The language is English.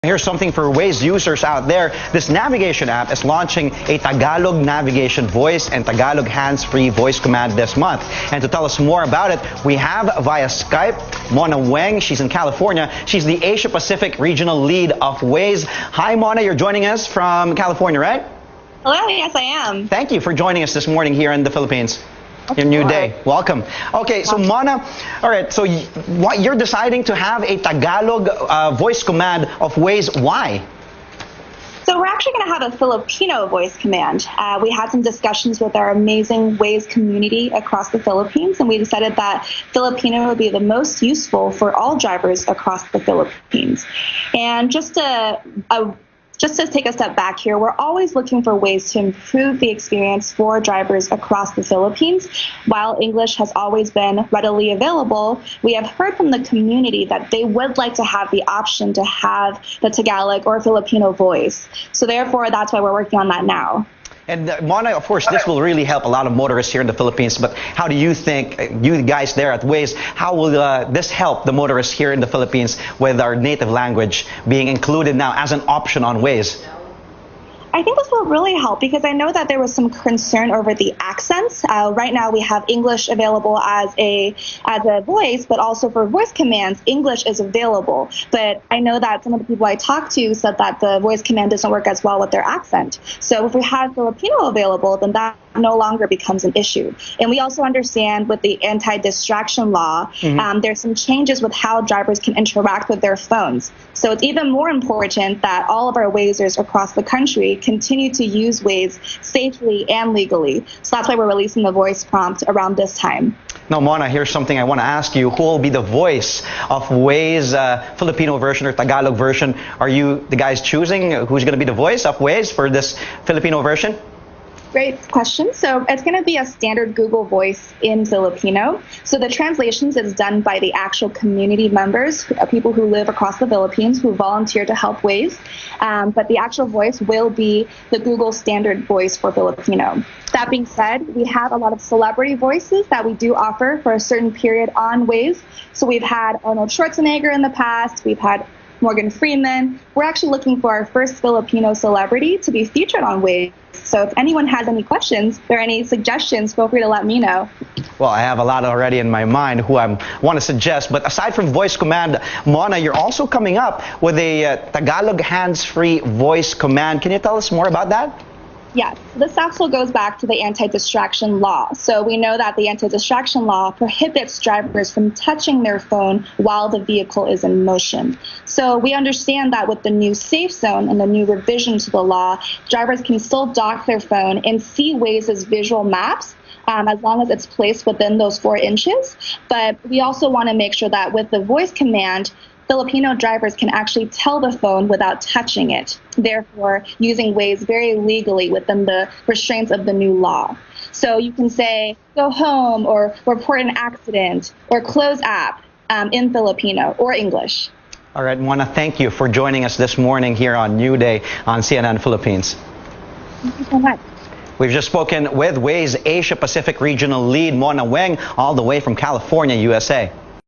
Here's something for Waze users out there. This navigation app is launching a Tagalog navigation voice and Tagalog hands-free voice command this month. And to tell us more about it, we have via Skype Mona Weng. She's in California. She's the Asia Pacific Regional Lead of Waze. Hi, Mona. You're joining us from California, right? Hello. Yes, I am. Thank you for joining us this morning here in the Philippines. Your new day. Welcome. Okay, so Mona, all right, so what you're deciding to have a Tagalog voice command of Waze. Why? So we're actually going to have a Filipino voice command. We had some discussions with our amazing Waze community across the Philippines, and we decided that Filipino would be the most useful for all drivers across the Philippines. And just to take a step back here, we're always looking for ways to improve the experience for drivers across the Philippines. While English has always been readily available, we have heard from the community that they would like to have the option to have the Tagalog or Filipino voice. So therefore, that's why we're working on that now. And Mona, of course, this will really help a lot of motorists here in the Philippines. But how do you think, you guys there at Waze, how will this help the motorists here in the Philippines with our native language being included now as an option on Waze? I think this will really help because I know that there was some concern over the accents. Right now we have English available as a voice, but also for voice commands, English is available. But I know that some of the people I talked to said that the voice command doesn't work as well with their accent. So if we have Filipino available, then that no longer becomes an issue. And we also understand with the anti-distraction law, there's some changes with how drivers can interact with their phones. So it's even more important that all of our Wazers across the country continue to use Waze safely and legally. So that's why we're releasing the voice prompt around this time. Now, Mona, here's something I want to ask you. Who will be the voice of Waze Filipino version or Tagalog version? Are you the guys choosing who's going to be the voice of Waze for this Filipino version? Great question. So it's going to be a standard Google voice in Filipino. So the translations is done by the actual community members, people who live across the Philippines who volunteer to help Waze. But the actual voice will be the Google standard voice for Filipino. That being said, we have a lot of celebrity voices that we do offer for a certain period on Waze. So we've had Arnold Schwarzenegger in the past. We've had Morgan Freeman. We're actually looking for our first Filipino celebrity to be featured on Waze. So if anyone has any questions or any suggestions, feel free to let me know. Well, I have a lot already in my mind who I want to suggest. But aside from voice command, Mona, you're also coming up with a Tagalog hands-free voice command. Can you tell us more about that? Yes, this also goes back to the anti-distraction law. So we know that the anti-distraction law prohibits drivers from touching their phone while the vehicle is in motion. So we understand that with the new safe zone and the new revision to the law, drivers can still dock their phone and see Waze's visual maps as long as it's placed within those 4 inches. But we also want to make sure that with the voice command, Filipino drivers can actually tell the phone without touching it, therefore using Waze very legally within the restraints of the new law. So you can say, go home, or report an accident, or close app in Filipino or English. All right, Mona, thank you for joining us this morning here on New Day on CNN Philippines. Thank you so much. We've just spoken with Waze Asia Pacific Regional Lead Mona Weng, all the way from California, USA.